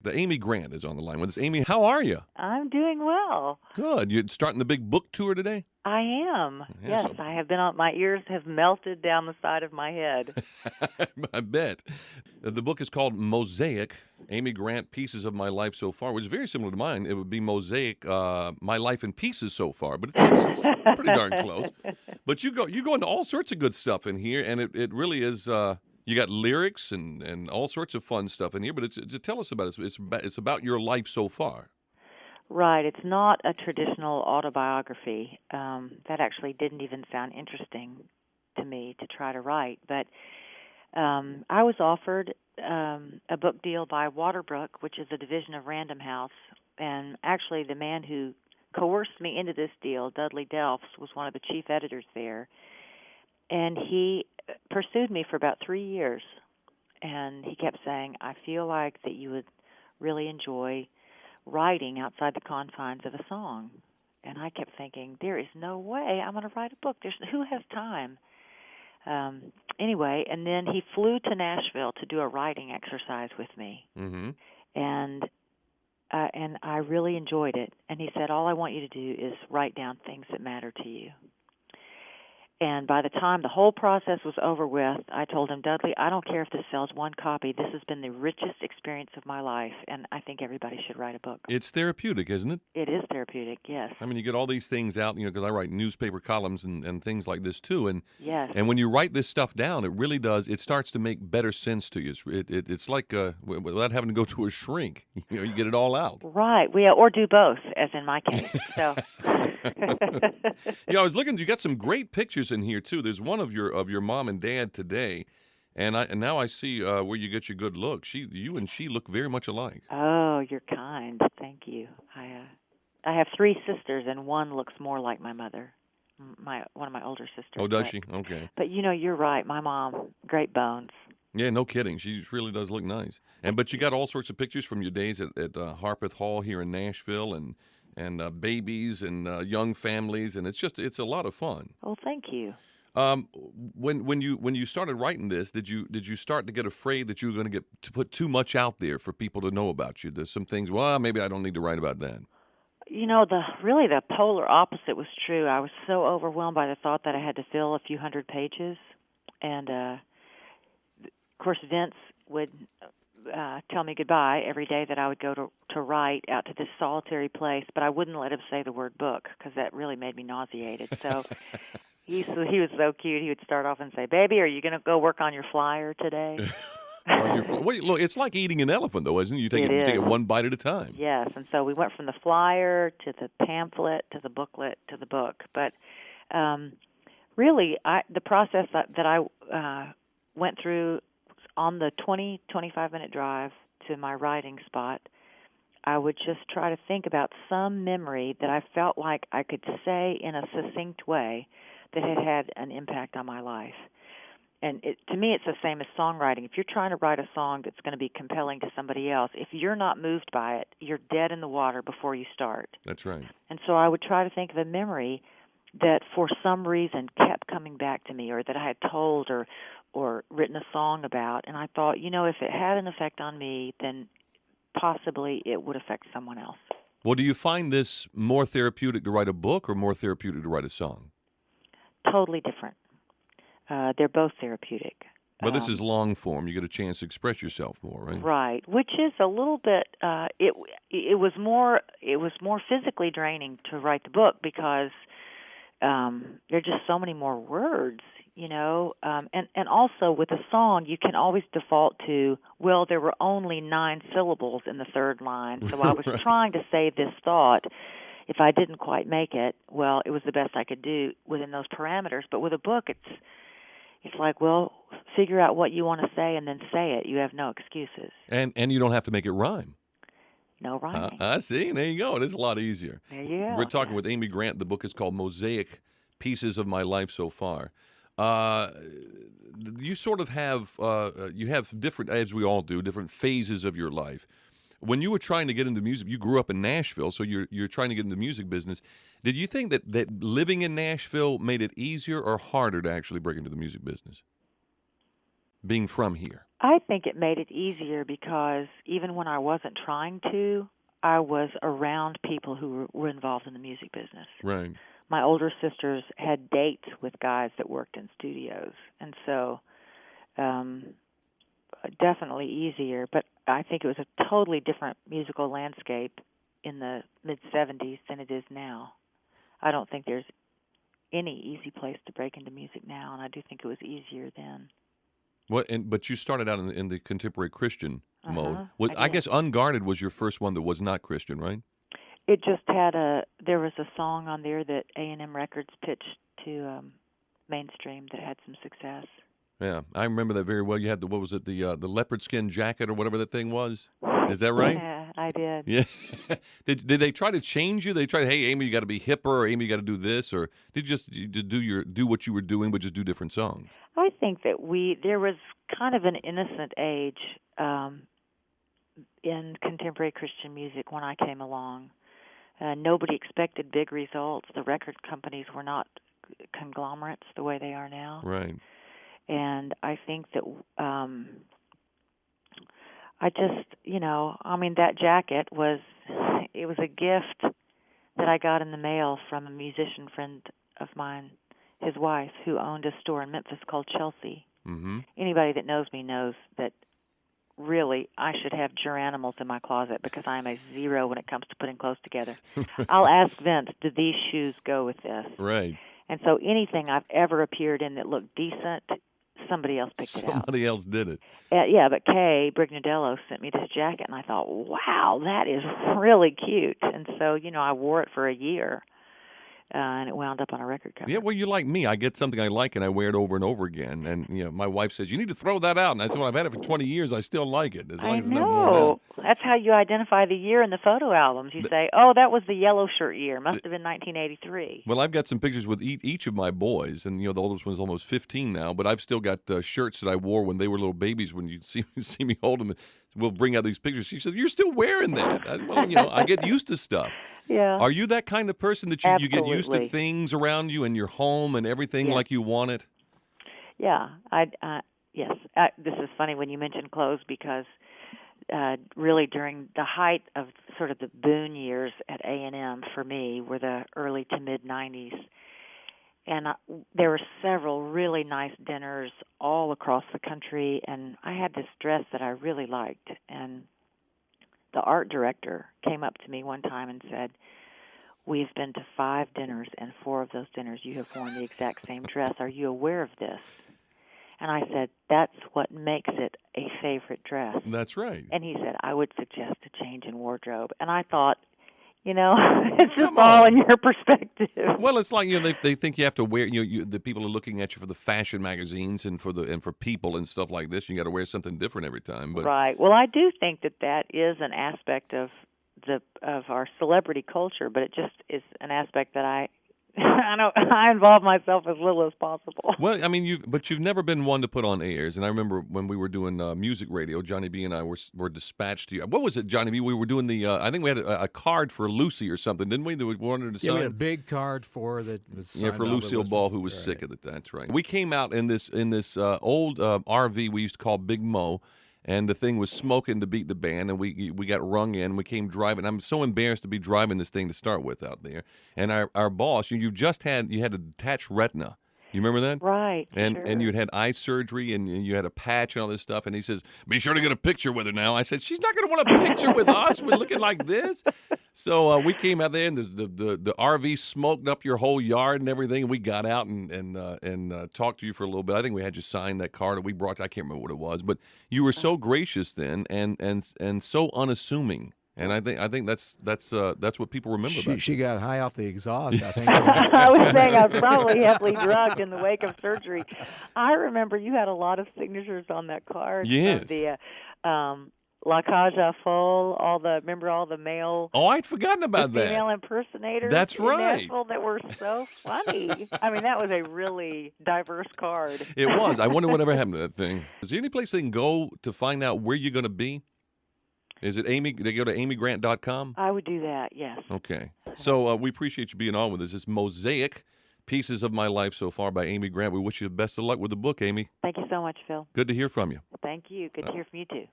The Amy Grant is on the line with us. Amy, how are you? I'm doing well. Good. You starting the big book tour today? I am. Yeah, Yes, so I have been on. My ears have melted down the side of my head. I bet. The book is called Mosaic, Amy Grant, Pieces of My Life So Far, which is very similar to mine. It would be Mosaic, My Life in Pieces So Far, but it's pretty darn close. But you go into all sorts of good stuff in here, and it really is. You got lyrics and all sorts of fun stuff in here. But tell us about it. It's about your life so far. Right. It's not a traditional autobiography. That actually didn't even sound interesting to me to try to write. But I was offered a book deal by Waterbrook, which is a division of Random House. And actually, the man who coerced me into this deal, Dudley Delphs, was one of the chief editors there. And he pursued me for about 3 years. And he kept saying, I feel like that you would really enjoy writing outside the confines of a song. And I kept thinking, there is no way I'm going to write a book. Who has time? Anyway, and then he flew to Nashville to do a writing exercise with me. Mm-hmm. And I really enjoyed it. And he said, all I want you to do is write down things that matter to you. And by the time the whole process was over with, I told him, Dudley, I don't care if this sells one copy. This has been the richest experience of my life, and I think everybody should write a book. It's therapeutic, isn't it? It is therapeutic, yes. I mean, you get all these things out, because I write newspaper columns and things like this too. And Yes. and when you write this stuff down, it really does. It starts to make better sense to you. It's like without having to go to a shrink. You get it all out. Right. Or do both, as in my case. So. I was looking. You got some great pictures in here too. There's one of your mom and dad today, and now I see where you get your good look. You and she look very much alike. Oh, you're kind. Thank you. I have 3 sisters, and one looks more like my mother. One of my older sisters. Oh, does she? Okay. But you're right. My mom, great bones. Yeah, no kidding. She really does look nice. But you got all sorts of pictures from your days at Harpeth Hall here in Nashville, and babies and young families, and it's a lot of fun. Oh, thank you. When you started writing this, did you start to get afraid that you were going to put too much out there for people to know about you? There's some things. Well, maybe I don't need to write about that. The polar opposite was true. I was so overwhelmed by the thought that I had to fill a few hundred pages, and of course Vince would tell me goodbye every day that I would go to write out to this solitary place, but I wouldn't let him say the word book because that really made me nauseated. So he was so cute. He would start off and say, "Baby, are you going to go work on your flyer today?" Look, it's like eating an elephant, though, isn't it? You take it one bite at a time. Yes, and so we went from the flyer to the pamphlet to the booklet to the book. But really, the process that I went through on the 25-minute drive to my writing spot, I would just try to think about some memory that I felt like I could say in a succinct way that had an impact on my life. And to me, it's the same as songwriting. If you're trying to write a song that's going to be compelling to somebody else, if you're not moved by it, you're dead in the water before you start. That's right. And so I would try to think of a memory that for some reason kept coming back to me, or that I had told or written a song about. And I thought, if it had an effect on me, then possibly it would affect someone else. Well, do you find this more therapeutic to write a book or more therapeutic to write a song? Totally different. They're both therapeutic. But this is long form. You get a chance to express yourself more, right? Right, which is a little bit. It was more physically draining to write the book because there are just so many more words, and also with a song you can always default to, well, there were only 9 syllables in the third line, so I was Right. trying to say this thought. If I didn't quite make it, well, it was the best I could do within those parameters. But with a book, it's like, well, figure out what you want to say and then say it. You have no excuses. And you don't have to make it rhyme. No rhyming. I see. There you go. It is a lot easier. There you go. We're talking with Amy Grant. The book is called Mosaic, Pieces of My Life So Far. You sort of have you have different, as we all do, different phases of your life. When you were trying to get into music, you grew up in Nashville, so you're trying to get into the music business. Did you think that living in Nashville made it easier or harder to actually break into the music business? Being from here. I think it made it easier because even when I wasn't trying to, I was around people who were involved in the music business. Right. My older sisters had dates with guys that worked in studios, and so definitely easier. But I think it was a totally different musical landscape in the mid-'70s than it is now. I don't think there's any easy place to break into music now, and I do think it was easier then. But you started out in the contemporary Christian mode. I I guess did. Unguarded was your first one that was not Christian, right? It just had there was a song on there that A&M Records pitched to mainstream that had some success. Yeah, I remember that very well. You had what was it, the leopard skin jacket or whatever that thing was? Is that right? Yeah, I did. Yeah. Did they try to change you? They tried, hey, Amy, you got to be hipper, or Amy, you got to do this, or did you just do what you were doing, but just do different songs? I think that there was kind of an innocent age in contemporary Christian music when I came along. Nobody expected big results. The record companies were not conglomerates the way they are now. Right. And I think that I just, that jacket it was a gift that I got in the mail from a musician friend of mine, his wife, who owned a store in Memphis called Chelsea. Mm-hmm. Anybody that knows me knows that really I should have geranimals in my closet because I am a zero when it comes to putting clothes together. I'll ask Vince, do these shoes go with this? Right. And so anything I've ever appeared in that looked decent, somebody else picked it out. Somebody else did it. Yeah, but Kay Brignadello sent me this jacket, and I thought, wow, that is really cute. And so, I wore it for a year, and it wound up on a record cover. Yeah, well, you're like me. I get something I like, and I wear it over and over again. And my wife says, you need to throw that out. And I said, well, I've had it for 20 years. I still like it, as long as it's not worn out. That's how you identify the year in the photo albums. You say, oh, that was the yellow shirt year. Must have been 1983. Well, I've got some pictures with each of my boys, and the oldest one's almost 15 now. But I've still got shirts that I wore when they were little babies. When you'd see me hold them, we'll bring out these pictures. She says, "You're still wearing that." I get used to stuff. Yeah. Are you that kind of person that you get used to Absolutely. things around you and your home and everything Yes. like you want it? Yeah. Yes. This is funny when you mention clothes because really during the height of sort of the boon years at A&M for me were the early to mid-'90s. And there were several really nice dinners all across the country, and I had this dress that I really liked. And the art director came up to me one time and said, we've been to 5 dinners, and 4 of those dinners you have worn the exact same dress. Are you aware of this? And I said, that's what makes it a favorite dress. That's right. And he said, I would suggest a change in wardrobe. And I thought, it's just Come all on. in your perspective. Well, it's like they think you have to wear. The people are looking at you for the fashion magazines and for people and stuff like this. You got to wear something different every time. But Right. Well, I do think that is an aspect of our celebrity culture, but it just is an aspect that I involve myself as little as possible. Well, I mean, you've never been one to put on airs. And I remember when we were doing music radio, Johnny B and I were dispatched to you. What was it, Johnny B? We were doing I think we had a card for Lucy or something, didn't we? That we wanted to sign. Yeah, we had a big card for that was Yeah, signed for by Lucille Ball, who Westwood. was Right. sick of it. That's right. We came out in this old RV we used to call Big Mo, and the thing was smoking to beat the band, and we got rung in. We came driving. I'm so embarrassed to be driving this thing to start with out there. And our boss, you had a detached retina. You remember that? Right. And sure. and you'd had eye surgery and you had a patch and all this stuff. And he says, "Be sure to get a picture with her now." I said, "She's not going to want a picture with us. We're looking like this." So we came out there and the RV smoked up your whole yard and everything. And we got out and talked to you for a little bit. I think we had you sign that card that we brought. I can't remember what it was, but you were so gracious then and so unassuming. And I think that's what people remember about She you. got high off the exhaust, I think. I was saying I was probably heavily drugged in the wake of surgery. I remember you had a lot of signatures on that card. Yes. Of the La Cage aux Folles, remember all the male Oh, I'd forgotten about the female that. impersonators That's in right. Nashville that were so funny. I mean, that was a really diverse card. It was. I wonder whatever happened to that thing. Is there any place they can go to find out where you're going to be? Is it Amy? They go to amygrant.com? I would do that, yes. Okay. So we appreciate you being on with us. It's Mosaic Pieces of My Life So Far by Amy Grant. We wish you the best of luck with the book, Amy. Thank you so much, Phil. Good to hear from you. Thank you. Good to hear from you, too.